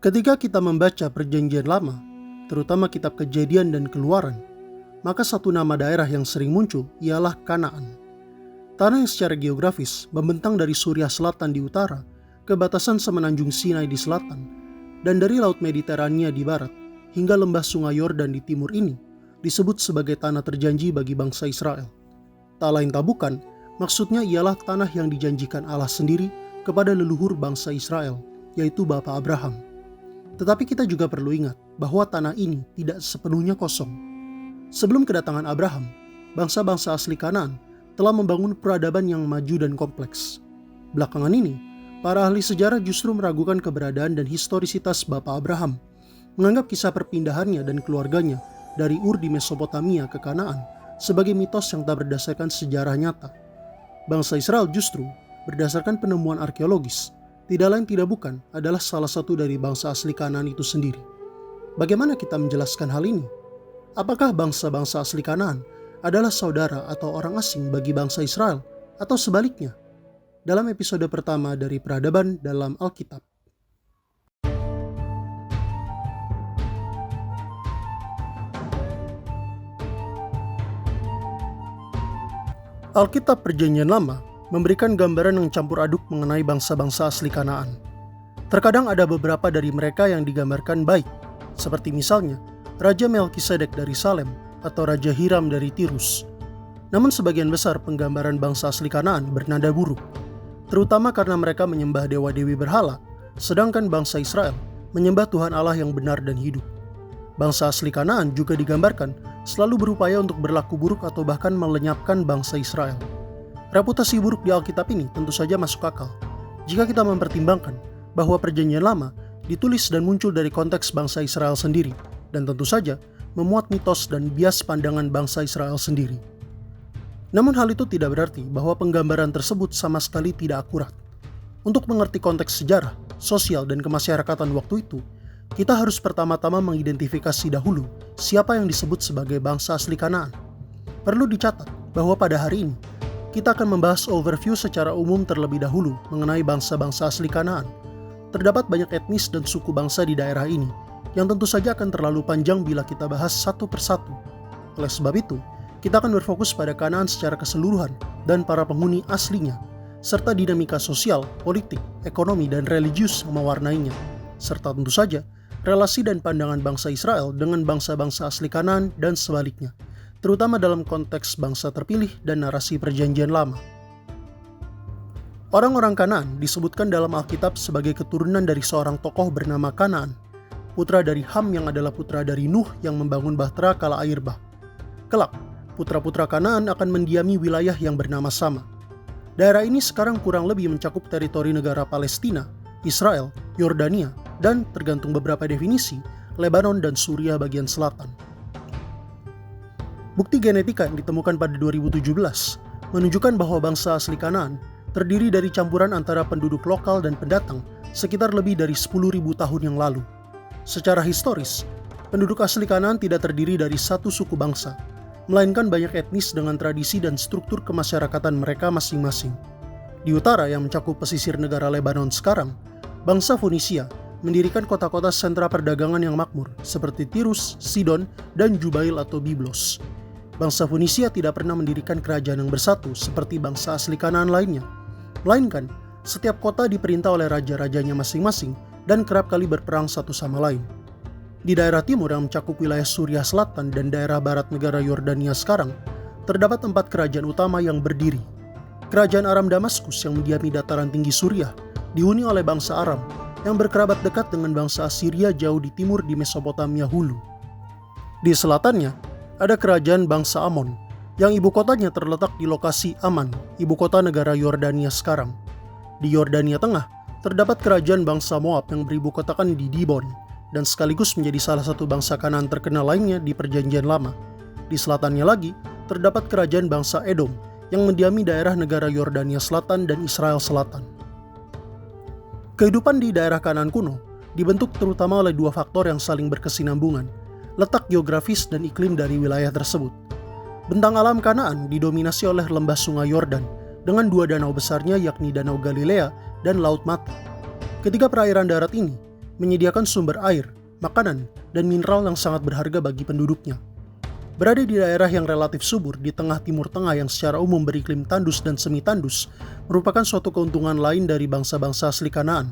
Ketika kita membaca Perjanjian Lama, terutama kitab Kejadian dan Keluaran, maka satu nama daerah yang sering muncul ialah Kanaan. Tanah yang secara geografis membentang dari Suriah Selatan di utara ke batasan semenanjung Sinai di selatan, dan dari Laut Mediterania di barat hingga lembah Sungai Yordan di timur ini disebut sebagai tanah terjanji bagi bangsa Israel. Tak lain tak bukan, maksudnya ialah tanah yang dijanjikan Allah sendiri kepada leluhur bangsa Israel, yaitu Bapa Abraham. Tetapi kita juga perlu ingat bahwa tanah ini tidak sepenuhnya kosong. Sebelum kedatangan Abraham, bangsa-bangsa asli Kanaan telah membangun peradaban yang maju dan kompleks. Belakangan ini, para ahli sejarah justru meragukan keberadaan dan historisitas Bapa Abraham, menganggap kisah perpindahannya dan keluarganya dari Ur di Mesopotamia ke Kanaan sebagai mitos yang tak berdasarkan sejarah nyata. Bangsa Israel justru berdasarkan penemuan arkeologis, tidak lain tidak bukan adalah salah satu dari bangsa asli Kanaan itu sendiri. Bagaimana kita menjelaskan hal ini? Apakah bangsa-bangsa asli Kanaan adalah saudara atau orang asing bagi bangsa Israel, atau sebaliknya? Dalam episode pertama dari Peradaban dalam Alkitab. Alkitab Perjanjian Lama memberikan gambaran yang campur aduk mengenai bangsa-bangsa asli Kanaan. Terkadang ada beberapa dari mereka yang digambarkan baik, seperti misalnya Raja Melkisedek dari Salem atau Raja Hiram dari Tirus. Namun sebagian besar penggambaran bangsa asli Kanaan bernada buruk, terutama karena mereka menyembah dewa-dewi berhala, sedangkan bangsa Israel menyembah Tuhan Allah yang benar dan hidup. Bangsa asli Kanaan juga digambarkan selalu berupaya untuk berlaku buruk atau bahkan melenyapkan bangsa Israel. Reputasi buruk di Alkitab ini tentu saja masuk akal jika kita mempertimbangkan bahwa Perjanjian Lama ditulis dan muncul dari konteks bangsa Israel sendiri, dan tentu saja memuat mitos dan bias pandangan bangsa Israel sendiri. Namun hal itu tidak berarti bahwa penggambaran tersebut sama sekali tidak akurat. Untuk mengerti konteks sejarah, sosial, dan kemasyarakatan waktu itu, kita harus pertama-tama mengidentifikasi dahulu siapa yang disebut sebagai bangsa asli Kanaan. Perlu dicatat bahwa pada hari ini, kita akan membahas overview secara umum terlebih dahulu mengenai bangsa-bangsa asli Kanaan. Terdapat banyak etnis dan suku bangsa di daerah ini, yang tentu saja akan terlalu panjang bila kita bahas satu persatu. Oleh sebab itu, kita akan berfokus pada Kanaan secara keseluruhan dan para penghuni aslinya, serta dinamika sosial, politik, ekonomi, dan religius yang mewarnainya, serta tentu saja relasi dan pandangan bangsa Israel dengan bangsa-bangsa asli Kanaan dan sebaliknya, terutama dalam konteks bangsa terpilih dan narasi Perjanjian Lama. Orang-orang Kanaan disebutkan dalam Alkitab sebagai keturunan dari seorang tokoh bernama Kanaan, putra dari Ham yang adalah putra dari Nuh yang membangun bahtera kala air bah. Kelak, putra-putra Kanaan akan mendiami wilayah yang bernama sama. Daerah ini sekarang kurang lebih mencakup teritori negara Palestina, Israel, Yordania, dan tergantung beberapa definisi, Lebanon dan Suriah bagian selatan. Bukti genetika yang ditemukan pada 2017 menunjukkan bahwa bangsa asli Kanaan terdiri dari campuran antara penduduk lokal dan pendatang sekitar lebih dari 10.000 tahun yang lalu. Secara historis, penduduk asli Kanaan tidak terdiri dari satu suku bangsa, melainkan banyak etnis dengan tradisi dan struktur kemasyarakatan mereka masing-masing. Di utara yang mencakup pesisir negara Lebanon sekarang, bangsa Fonisia mendirikan kota-kota sentra perdagangan yang makmur seperti Tirus, Sidon, dan Jubail atau Biblos. Bangsa Fonisia tidak pernah mendirikan kerajaan yang bersatu seperti bangsa asli Kanaan lainnya, melainkan setiap kota diperintah oleh raja-rajanya masing-masing dan kerap kali berperang satu sama lain. Di daerah timur yang mencakup wilayah Suriah Selatan dan daerah barat negara Yordania sekarang, terdapat 4 kerajaan utama yang berdiri. Kerajaan Aram Damaskus yang mendiami dataran tinggi Suriah dihuni oleh bangsa Aram yang berkerabat dekat dengan bangsa Assyria jauh di timur di Mesopotamia hulu. Di selatannya, ada kerajaan bangsa Amon, yang ibu kotanya terletak di lokasi Aman, ibu kota negara Yordania sekarang. Di Yordania Tengah, terdapat kerajaan bangsa Moab yang beribu kotakan di Dibon, dan sekaligus menjadi salah satu bangsa Kanaan terkenal lainnya di Perjanjian Lama. Di selatannya lagi, terdapat kerajaan bangsa Edom, yang mendiami daerah negara Yordania Selatan dan Israel Selatan. Kehidupan di daerah Kanaan kuno dibentuk terutama oleh 2 faktor yang saling berkesinambungan, letak geografis dan iklim dari wilayah tersebut. Bentang alam Kanaan didominasi oleh lembah Sungai Yordan dengan 2 danau besarnya yakni Danau Galilea dan Laut Mati. Ketiga perairan darat ini menyediakan sumber air, makanan, dan mineral yang sangat berharga bagi penduduknya. Berada di daerah yang relatif subur di tengah Timur Tengah yang secara umum beriklim tandus dan semi-tandus merupakan suatu keuntungan lain dari bangsa-bangsa asli Kanaan.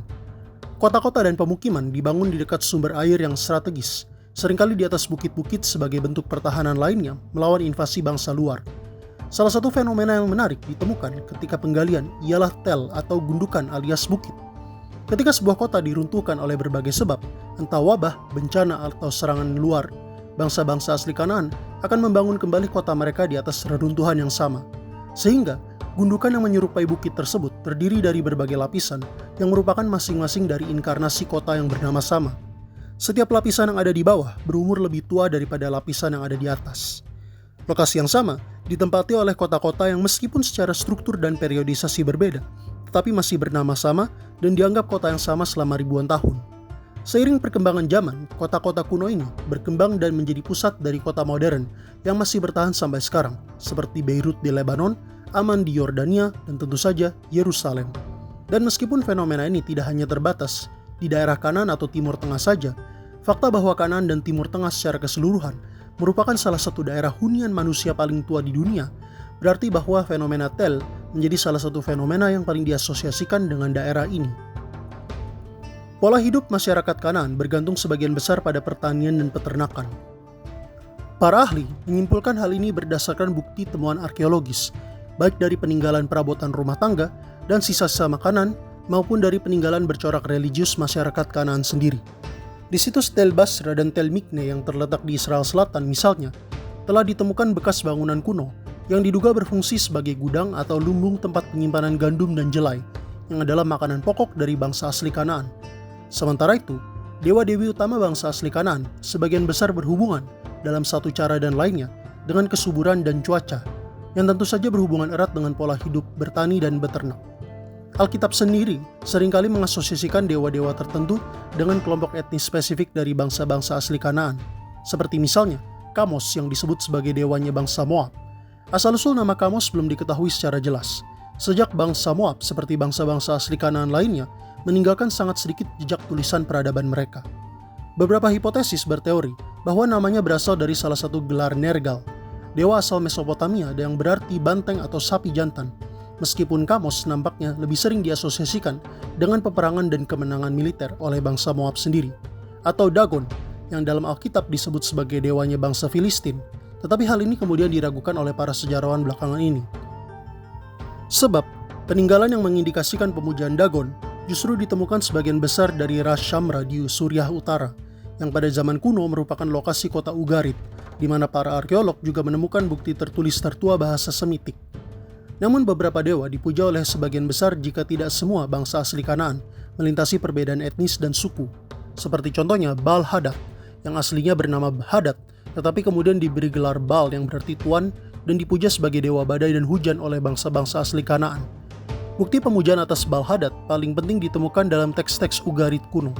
Kota-kota dan pemukiman dibangun di dekat sumber air yang strategis, seringkali di atas bukit-bukit sebagai bentuk pertahanan lainnya melawan invasi bangsa luar. Salah satu fenomena yang menarik ditemukan ketika penggalian ialah tel atau gundukan alias bukit. Ketika sebuah kota diruntuhkan oleh berbagai sebab, entah wabah, bencana, atau serangan luar, bangsa-bangsa asli Kanaan akan membangun kembali kota mereka di atas reruntuhan yang sama. Sehingga, gundukan yang menyerupai bukit tersebut terdiri dari berbagai lapisan yang merupakan masing-masing dari inkarnasi kota yang bernama sama. Setiap lapisan yang ada di bawah berumur lebih tua daripada lapisan yang ada di atas. Lokasi yang sama ditempati oleh kota-kota yang meskipun secara struktur dan periodisasi berbeda, tetapi masih bernama sama dan dianggap kota yang sama selama ribuan tahun. Seiring perkembangan zaman, kota-kota kuno ini berkembang dan menjadi pusat dari kota modern yang masih bertahan sampai sekarang, seperti Beirut di Lebanon, Amman di Yordania, dan tentu saja Yerusalem. Dan meskipun fenomena ini tidak hanya terbatas di daerah Kanaan atau Timur Tengah saja, fakta bahwa Kanaan dan Timur Tengah secara keseluruhan merupakan salah satu daerah hunian manusia paling tua di dunia, berarti bahwa fenomena tel menjadi salah satu fenomena yang paling diasosiasikan dengan daerah ini. Pola hidup masyarakat Kanaan bergantung sebagian besar pada pertanian dan peternakan. Para ahli menyimpulkan hal ini berdasarkan bukti temuan arkeologis, baik dari peninggalan perabotan rumah tangga dan sisa-sisa makanan, maupun dari peninggalan bercorak religius masyarakat Kanaan sendiri. Di situs Tel Basra dan Tel Mikne yang terletak di Israel Selatan misalnya, telah ditemukan bekas bangunan kuno yang diduga berfungsi sebagai gudang atau lumbung tempat penyimpanan gandum dan jelai, yang adalah makanan pokok dari bangsa asli Kanaan. Sementara itu, dewa-dewi utama bangsa asli Kanaan sebagian besar berhubungan dalam satu cara dan lainnya dengan kesuburan dan cuaca, yang tentu saja berhubungan erat dengan pola hidup bertani dan beternak. Alkitab sendiri seringkali mengasosiasikan dewa-dewa tertentu dengan kelompok etnis spesifik dari bangsa-bangsa asli Kanaan, seperti misalnya Kamos yang disebut sebagai dewanya bangsa Moab. Asal-usul nama Kamos belum diketahui secara jelas, sejak bangsa Moab seperti bangsa-bangsa asli Kanaan lainnya meninggalkan sangat sedikit jejak tulisan peradaban mereka. Beberapa hipotesis berteori bahwa namanya berasal dari salah satu gelar Nergal, dewa asal Mesopotamia yang berarti banteng atau sapi jantan, meskipun Kamos nampaknya lebih sering diasosiasikan dengan peperangan dan kemenangan militer oleh bangsa Moab sendiri, atau Dagon yang dalam Alkitab disebut sebagai dewanya bangsa Filistin, tetapi hal ini kemudian diragukan oleh para sejarawan belakangan ini. Sebab, peninggalan yang mengindikasikan pemujaan Dagon justru ditemukan sebagian besar dari Ras Shamra di Suriah Utara, yang pada zaman kuno merupakan lokasi kota Ugarit, di mana para arkeolog juga menemukan bukti tertulis tertua bahasa Semitik. Namun beberapa dewa dipuja oleh sebagian besar jika tidak semua bangsa asli Kanaan melintasi perbedaan etnis dan suku, seperti contohnya Baal Hadad, yang aslinya bernama Hadad, tetapi kemudian diberi gelar Baal yang berarti tuan dan dipuja sebagai dewa badai dan hujan oleh bangsa-bangsa asli Kanaan. Bukti pemujaan atas Baal Hadad paling penting ditemukan dalam teks-teks Ugarit kuno.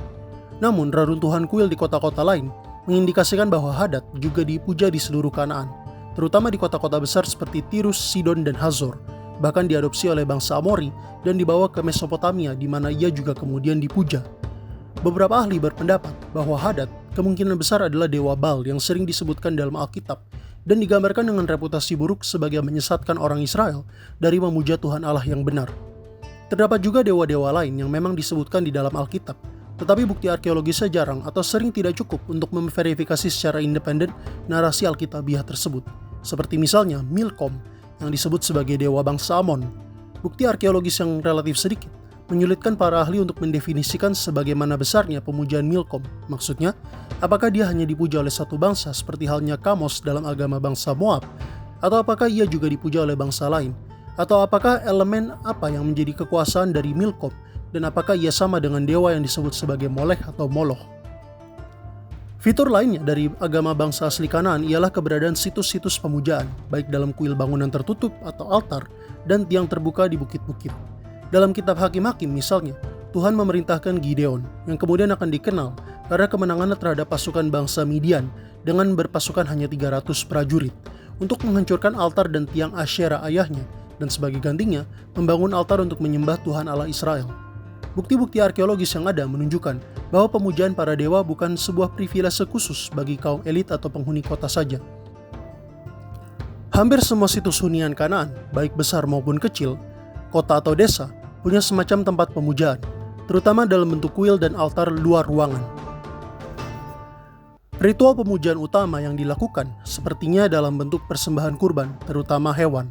Namun, reruntuhan kuil di kota-kota lain mengindikasikan bahwa Hadad juga dipuja di seluruh Kanaan, terutama di kota-kota besar seperti Tirus, Sidon, dan Hazor, bahkan diadopsi oleh bangsa Amori dan dibawa ke Mesopotamia di mana ia juga kemudian dipuja. Beberapa ahli berpendapat bahwa Hadad kemungkinan besar adalah dewa Baal yang sering disebutkan dalam Alkitab dan digambarkan dengan reputasi buruk sebagai menyesatkan orang Israel dari memuja Tuhan Allah yang benar. Terdapat juga dewa-dewa lain yang memang disebutkan di dalam Alkitab, tetapi bukti arkeologisnya jarang atau sering tidak cukup untuk memverifikasi secara independen narasi Alkitabiah tersebut, seperti misalnya Milkom yang disebut sebagai dewa bangsa Amon. Bukti arkeologis yang relatif sedikit menyulitkan para ahli untuk mendefinisikan sebagaimana besarnya pemujaan Milkom. Maksudnya, apakah dia hanya dipuja oleh satu bangsa seperti halnya Kamos dalam agama bangsa Moab, atau apakah ia juga dipuja oleh bangsa lain, atau apakah elemen apa yang menjadi kekuasaan dari Milkom, dan apakah ia sama dengan dewa yang disebut sebagai Molech atau Moloch. Fitur lainnya dari agama bangsa asli Kanaan ialah keberadaan situs-situs pemujaan, baik dalam kuil bangunan tertutup atau altar, dan tiang terbuka di bukit-bukit. Dalam kitab Hakim-Hakim misalnya, Tuhan memerintahkan Gideon, yang kemudian akan dikenal karena kemenangannya terhadap pasukan bangsa Midian dengan berpasukan hanya 300 prajurit, untuk menghancurkan altar dan tiang Asyera ayahnya, dan sebagai gantinya, membangun altar untuk menyembah Tuhan Allah Israel. Bukti-bukti arkeologis yang ada menunjukkan bahwa pemujaan para dewa bukan sebuah privilase khusus bagi kaum elit atau penghuni kota saja. Hampir semua situs hunian Kanaan, baik besar maupun kecil, kota atau desa, punya semacam tempat pemujaan, terutama dalam bentuk kuil dan altar luar ruangan. Ritual pemujaan utama yang dilakukan sepertinya dalam bentuk persembahan kurban, terutama hewan.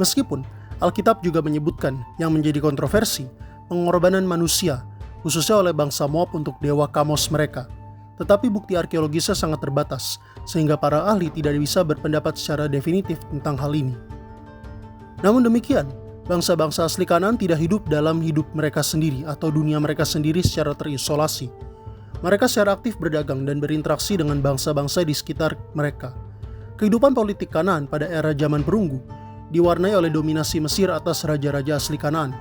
Meskipun Alkitab juga menyebutkan yang menjadi kontroversi, pengorbanan manusia, khususnya oleh bangsa Moab untuk dewa Kamos mereka. Tetapi bukti arkeologisnya sangat terbatas, sehingga para ahli tidak bisa berpendapat secara definitif tentang hal ini. Namun demikian, bangsa-bangsa asli Kanaan tidak hidup dalam hidup mereka sendiri atau dunia mereka sendiri secara terisolasi. Mereka secara aktif berdagang dan berinteraksi dengan bangsa-bangsa di sekitar mereka. Kehidupan politik Kanaan pada era zaman perunggu diwarnai oleh dominasi Mesir atas raja-raja asli Kanaan.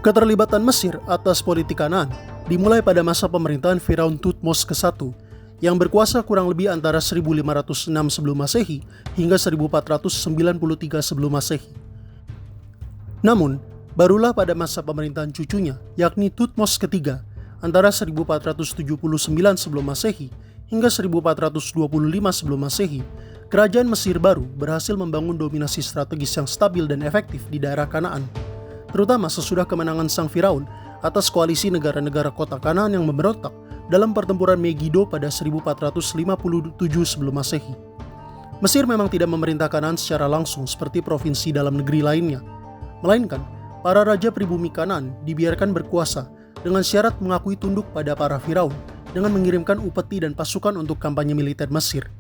Keterlibatan Mesir atas politik Kanaan dimulai pada masa pemerintahan Firaun Thutmose ke-1 yang berkuasa kurang lebih antara 1506 sebelum Masehi hingga 1493 sebelum Masehi. Namun, barulah pada masa pemerintahan cucunya, yakni Thutmose III, antara 1479 sebelum Masehi hingga 1425 sebelum Masehi, kerajaan Mesir baru berhasil membangun dominasi strategis yang stabil dan efektif di daerah Kanaan, terutama sesudah kemenangan sang Firaun atas koalisi negara-negara kota Kanaan yang memberontak dalam pertempuran Megiddo pada 1457 sebelum Masehi. Mesir memang tidak memerintah Kanaan secara langsung seperti provinsi dalam negeri lainnya, melainkan para raja pribumi Kanaan dibiarkan berkuasa dengan syarat mengakui tunduk pada para Firaun dengan mengirimkan upeti dan pasukan untuk kampanye militer Mesir.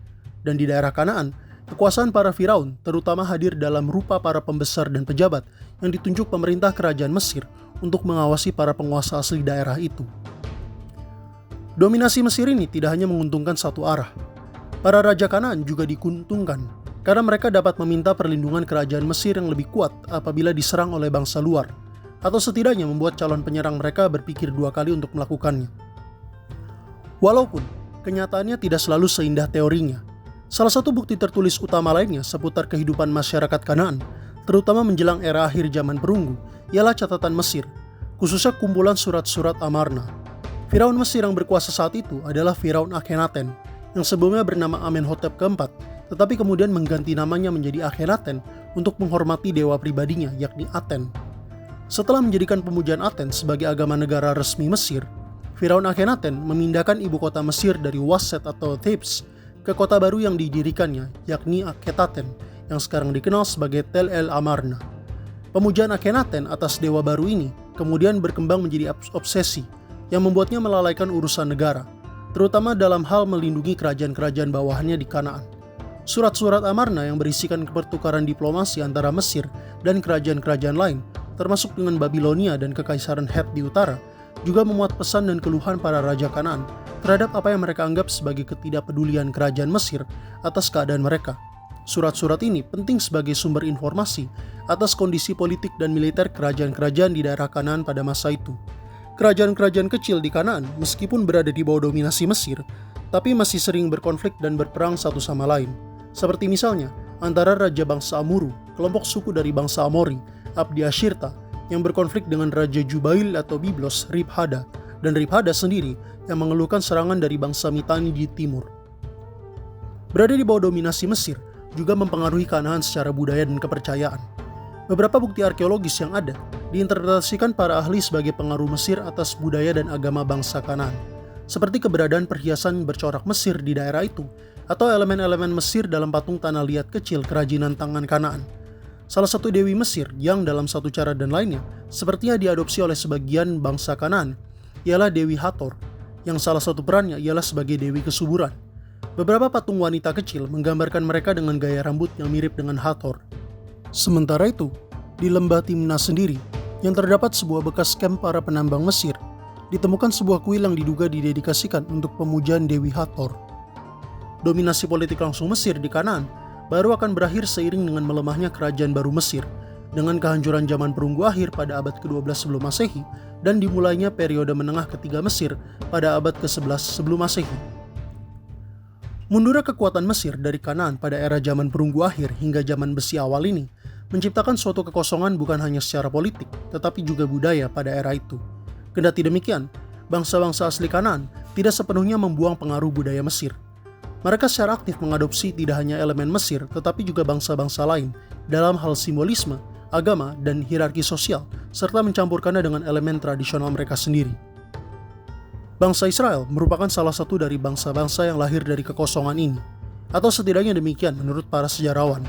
Dan di daerah Kanaan, kekuasaan para Firaun terutama hadir dalam rupa para pembesar dan pejabat yang ditunjuk pemerintah kerajaan Mesir untuk mengawasi para penguasa asli daerah itu. Dominasi Mesir ini tidak hanya menguntungkan satu arah. Para raja Kanaan juga dikuntungkan karena mereka dapat meminta perlindungan kerajaan Mesir yang lebih kuat apabila diserang oleh bangsa luar, atau setidaknya membuat calon penyerang mereka berpikir dua kali untuk melakukannya. Walaupun kenyataannya tidak selalu seindah teorinya, salah satu bukti tertulis utama lainnya seputar kehidupan masyarakat Kanaan, terutama menjelang era akhir zaman perunggu, ialah catatan Mesir, khususnya kumpulan surat-surat Amarna. Firaun Mesir yang berkuasa saat itu adalah Firaun Akhenaten, yang sebelumnya bernama Amenhotep keempat, tetapi kemudian mengganti namanya menjadi Akhenaten untuk menghormati dewa pribadinya, yakni Aten. Setelah menjadikan pemujaan Aten sebagai agama negara resmi Mesir, Firaun Akhenaten memindahkan ibu kota Mesir dari Waset atau Thebes ke kota baru yang didirikannya, yakni Akhetaten, yang sekarang dikenal sebagai Tel El Amarna. Pemujaan Akhenaten atas dewa baru ini kemudian berkembang menjadi obsesi yang membuatnya melalaikan urusan negara, terutama dalam hal melindungi kerajaan-kerajaan bawahannya di Kanaan. Surat-surat Amarna yang berisikan pertukaran diplomasi antara Mesir dan kerajaan-kerajaan lain, termasuk dengan Babilonia dan Kekaisaran Het di utara, juga memuat pesan dan keluhan para raja Kanaan terhadap apa yang mereka anggap sebagai ketidakpedulian kerajaan Mesir atas keadaan mereka. Surat-surat ini penting sebagai sumber informasi atas kondisi politik dan militer kerajaan-kerajaan di daerah Kanaan pada masa itu. Kerajaan-kerajaan kecil di Kanaan, meskipun berada di bawah dominasi Mesir, tapi masih sering berkonflik dan berperang satu sama lain. Seperti misalnya, antara Raja bangsa Amuru, kelompok suku dari bangsa Amori, Abdi Ashirta, yang berkonflik dengan Raja Jubail atau Biblos, Ribhada, dan Ribhada sendiri yang mengeluhkan serangan dari bangsa Mitanni di timur. Berada di bawah dominasi Mesir juga mempengaruhi Kanaan secara budaya dan kepercayaan. Beberapa bukti arkeologis yang ada diinterpretasikan para ahli sebagai pengaruh Mesir atas budaya dan agama bangsa Kanaan, seperti keberadaan perhiasan bercorak Mesir di daerah itu, atau elemen-elemen Mesir dalam patung tanah liat kecil kerajinan tangan Kanaan. Salah satu dewi Mesir yang dalam satu cara dan lainnya sepertinya diadopsi oleh sebagian bangsa Kanaan ialah Dewi Hathor, yang salah satu perannya ialah sebagai dewi kesuburan. Beberapa patung wanita kecil menggambarkan mereka dengan gaya rambut yang mirip dengan Hathor. Sementara itu, di lembah Timna sendiri, yang terdapat sebuah bekas kamp para penambang Mesir, ditemukan sebuah kuil yang diduga didedikasikan untuk pemujaan Dewi Hathor. Dominasi politik langsung Mesir di Kanaan baru akan berakhir seiring dengan melemahnya kerajaan baru Mesir, dengan kehancuran zaman perunggu akhir pada abad ke-12 sebelum Masehi dan dimulainya periode menengah ketiga Mesir pada abad ke-11 sebelum Masehi. Mundurnya kekuatan Mesir dari Kanaan pada era zaman perunggu akhir hingga zaman besi awal ini menciptakan suatu kekosongan bukan hanya secara politik, tetapi juga budaya pada era itu. Kendati demikian, bangsa-bangsa asli Kanaan tidak sepenuhnya membuang pengaruh budaya Mesir. Mereka secara aktif mengadopsi tidak hanya elemen Mesir, tetapi juga bangsa-bangsa lain dalam hal simbolisme, agama, dan hierarki sosial, serta mencampurkannya dengan elemen tradisional mereka sendiri. Bangsa Israel merupakan salah satu dari bangsa-bangsa yang lahir dari kekosongan ini, atau setidaknya demikian menurut para sejarawan.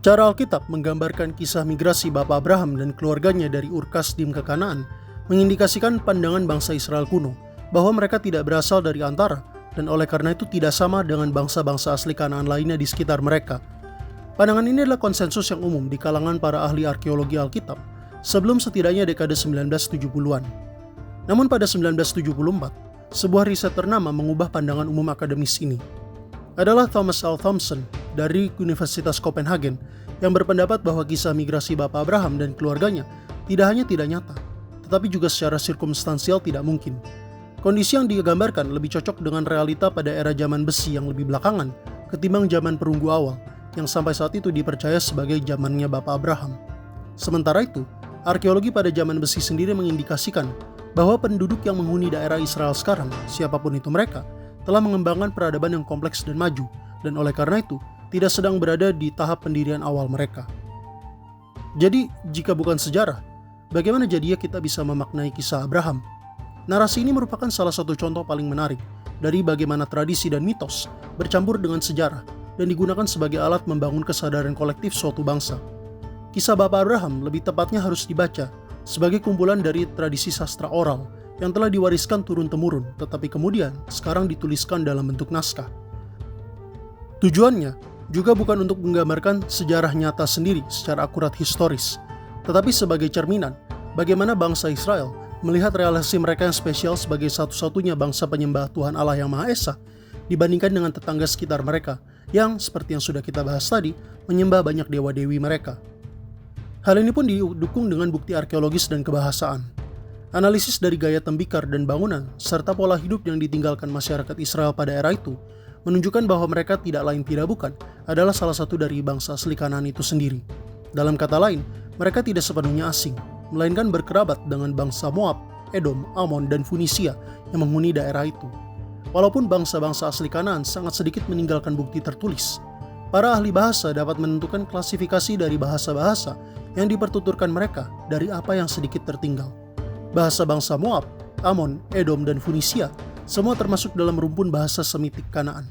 Cara Alkitab menggambarkan kisah migrasi Bapa Abraham dan keluarganya dari Ur Kasdim ke Kanaan mengindikasikan pandangan bangsa Israel kuno bahwa mereka tidak berasal dari antara dan oleh karena itu tidak sama dengan bangsa-bangsa asli Kanaan lainnya di sekitar mereka. Pandangan ini adalah konsensus yang umum di kalangan para ahli arkeologi Alkitab sebelum setidaknya dekade 1970-an. Namun pada 1974, sebuah riset ternama mengubah pandangan umum akademis ini. Adalah Thomas L. Thompson dari Universitas Copenhagen yang berpendapat bahwa kisah migrasi Bapa Abraham dan keluarganya tidak hanya tidak nyata, tetapi juga secara sirkumstansial tidak mungkin. Kondisi yang digambarkan lebih cocok dengan realita pada era zaman besi yang lebih belakangan ketimbang zaman perunggu awal yang sampai saat itu dipercaya sebagai zamannya Bapa Abraham. Sementara itu, arkeologi pada zaman besi sendiri mengindikasikan bahwa penduduk yang menghuni daerah Israel sekarang, siapapun itu mereka, telah mengembangkan peradaban yang kompleks dan maju, dan oleh karena itu, tidak sedang berada di tahap pendirian awal mereka. Jadi, jika bukan sejarah, bagaimana jadinya kita bisa memaknai kisah Abraham? Narasi ini merupakan salah satu contoh paling menarik dari bagaimana tradisi dan mitos bercampur dengan sejarah dan digunakan sebagai alat membangun kesadaran kolektif suatu bangsa. Kisah Bapa Abraham lebih tepatnya harus dibaca sebagai kumpulan dari tradisi sastra oral yang telah diwariskan turun-temurun, tetapi kemudian sekarang dituliskan dalam bentuk naskah. Tujuannya juga bukan untuk menggambarkan sejarah nyata sendiri secara akurat historis, tetapi sebagai cerminan bagaimana bangsa Israel melihat relasi mereka yang spesial sebagai satu-satunya bangsa penyembah Tuhan Allah yang Maha Esa dibandingkan dengan tetangga sekitar mereka yang seperti yang sudah kita bahas tadi menyembah banyak dewa-dewi mereka. Hal ini pun didukung dengan bukti arkeologis dan kebahasaan. Analisis dari gaya tembikar dan bangunan serta pola hidup yang ditinggalkan masyarakat Israel pada era itu menunjukkan bahwa mereka tidak lain tidak bukan adalah salah satu dari bangsa asli Kanaan itu sendiri. Dalam kata lain, mereka tidak sepenuhnya asing, melainkan berkerabat dengan bangsa Moab, Edom, Amon, dan Funisia yang menghuni daerah itu. Walaupun bangsa-bangsa asli Kanaan sangat sedikit meninggalkan bukti tertulis, para ahli bahasa dapat menentukan klasifikasi dari bahasa-bahasa yang dipertuturkan mereka dari apa yang sedikit tertinggal. Bahasa bangsa Moab, Amon, Edom, dan Funisia semua termasuk dalam rumpun bahasa Semitik Kanaan.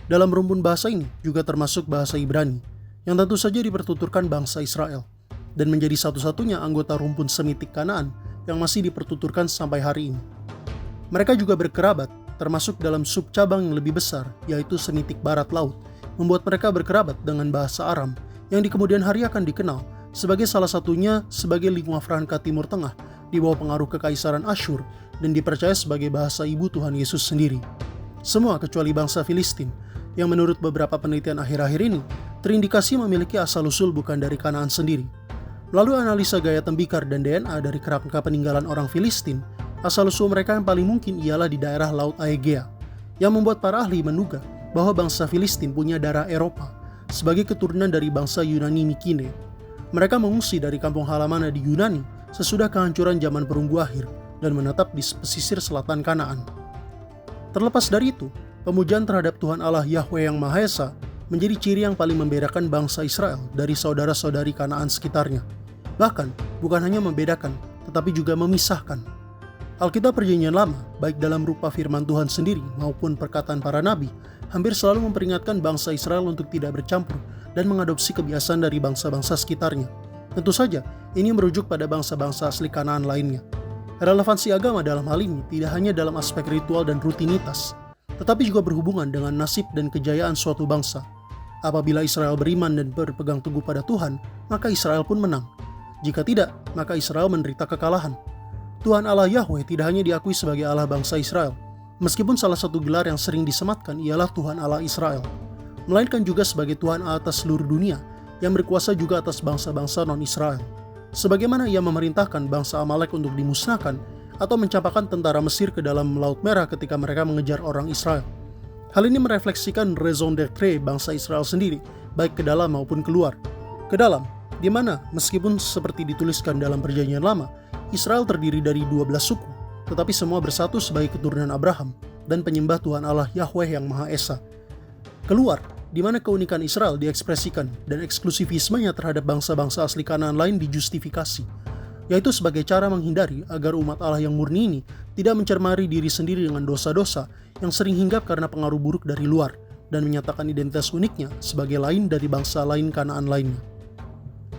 Dalam rumpun bahasa ini juga termasuk bahasa Ibrani, yang tentu saja dipertuturkan bangsa Israel, dan menjadi satu-satunya anggota rumpun Semitik Kanaan yang masih dipertuturkan sampai hari ini. Mereka juga berkerabat, termasuk dalam subcabang yang lebih besar, yaitu Semitik Barat Laut, membuat mereka berkerabat dengan bahasa Aram, yang di kemudian hari akan dikenal sebagai salah satunya sebagai lingua franca Timur Tengah di bawah pengaruh Kekaisaran Asyur dan dipercaya sebagai bahasa ibu Tuhan Yesus sendiri. Semua kecuali bangsa Filistin, yang menurut beberapa penelitian akhir-akhir ini terindikasi memiliki asal-usul bukan dari Kanaan sendiri. Melalui analisa gaya tembikar dan DNA dari kerangka peninggalan orang Filistin, asal-usul mereka yang paling mungkin ialah di daerah Laut Aegea, yang membuat para ahli menduga bahwa bangsa Filistin punya darah Eropa sebagai keturunan dari bangsa Yunani Mikine. Mereka mengungsi dari kampung halamannya di Yunani sesudah kehancuran zaman perunggu akhir dan menetap di pesisir selatan Kanaan. Terlepas dari itu, pemujaan terhadap Tuhan Allah Yahweh yang Maha Esa menjadi ciri yang paling membedakan bangsa Israel dari saudara-saudari Kanaan sekitarnya. Bahkan, bukan hanya membedakan, tetapi juga memisahkan. Alkitab Perjanjian Lama, baik dalam rupa firman Tuhan sendiri maupun perkataan para nabi, hampir selalu memperingatkan bangsa Israel untuk tidak bercampur dan mengadopsi kebiasaan dari bangsa-bangsa sekitarnya. Tentu saja, ini merujuk pada bangsa-bangsa asli Kanaan lainnya. Relevansi agama dalam hal ini tidak hanya dalam aspek ritual dan rutinitas, tetapi juga berhubungan dengan nasib dan kejayaan suatu bangsa. Apabila Israel beriman dan berpegang teguh pada Tuhan, maka Israel pun menang. Jika tidak, maka Israel menderita kekalahan. Tuhan Allah Yahweh tidak hanya diakui sebagai Allah bangsa Israel, meskipun salah satu gelar yang sering disematkan ialah Tuhan Allah Israel, melainkan juga sebagai Tuhan atas seluruh dunia, yang berkuasa juga atas bangsa-bangsa non-Israel. Sebagaimana ia memerintahkan bangsa Amalek untuk dimusnahkan atau mencampakkan tentara Mesir ke dalam Laut Merah ketika mereka mengejar orang Israel. Hal ini merefleksikan raison d'être bangsa Israel sendiri baik ke dalam maupun keluar. Ke dalam, di mana meskipun seperti dituliskan dalam Perjanjian Lama, Israel terdiri dari 12 suku, tetapi semua bersatu sebagai keturunan Abraham dan penyembah Tuhan Allah Yahweh yang Maha Esa. Keluar, di mana keunikan Israel diekspresikan dan eksklusivismenya terhadap bangsa-bangsa asli Kanaan lain dijustifikasi, yaitu sebagai cara menghindari agar umat Allah yang murni ini tidak mencermari diri sendiri dengan dosa-dosa yang sering hinggap karena pengaruh buruk dari luar dan menyatakan identitas uniknya sebagai lain dari bangsa lain Kanaan lainnya.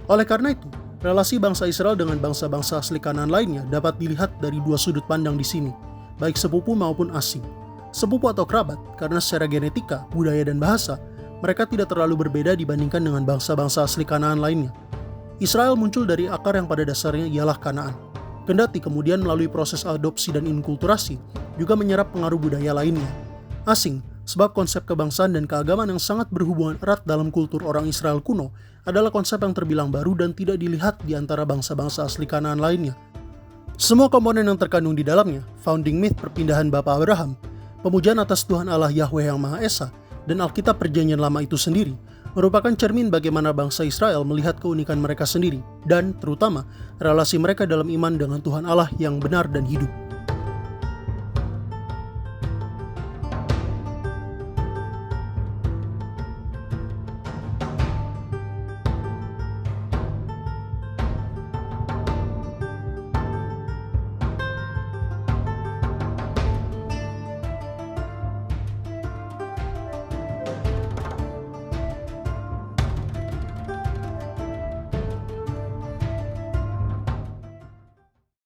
Oleh karena itu, relasi bangsa Israel dengan bangsa-bangsa asli Kanaan lainnya dapat dilihat dari dua sudut pandang di sini, baik sepupu maupun asing. Sepupu atau kerabat, karena secara genetika, budaya, dan bahasa, mereka tidak terlalu berbeda dibandingkan dengan bangsa-bangsa asli Kanaan lainnya. Israel muncul dari akar yang pada dasarnya ialah Kanaan. Kendati kemudian melalui proses adopsi dan inkulturasi, juga menyerap pengaruh budaya lainnya. Asing, sebab konsep kebangsaan dan keagamaan yang sangat berhubungan erat dalam kultur orang Israel kuno adalah konsep yang terbilang baru dan tidak dilihat di antara bangsa-bangsa asli Kanaan lainnya. Semua komponen yang terkandung di dalamnya, founding myth perpindahan Bapa Abraham, pemujaan atas Tuhan Allah Yahweh yang Maha Esa, dan Alkitab Perjanjian Lama itu sendiri, merupakan cermin bagaimana bangsa Israel melihat keunikan mereka sendiri, dan terutama relasi mereka dalam iman dengan Tuhan Allah yang benar dan hidup.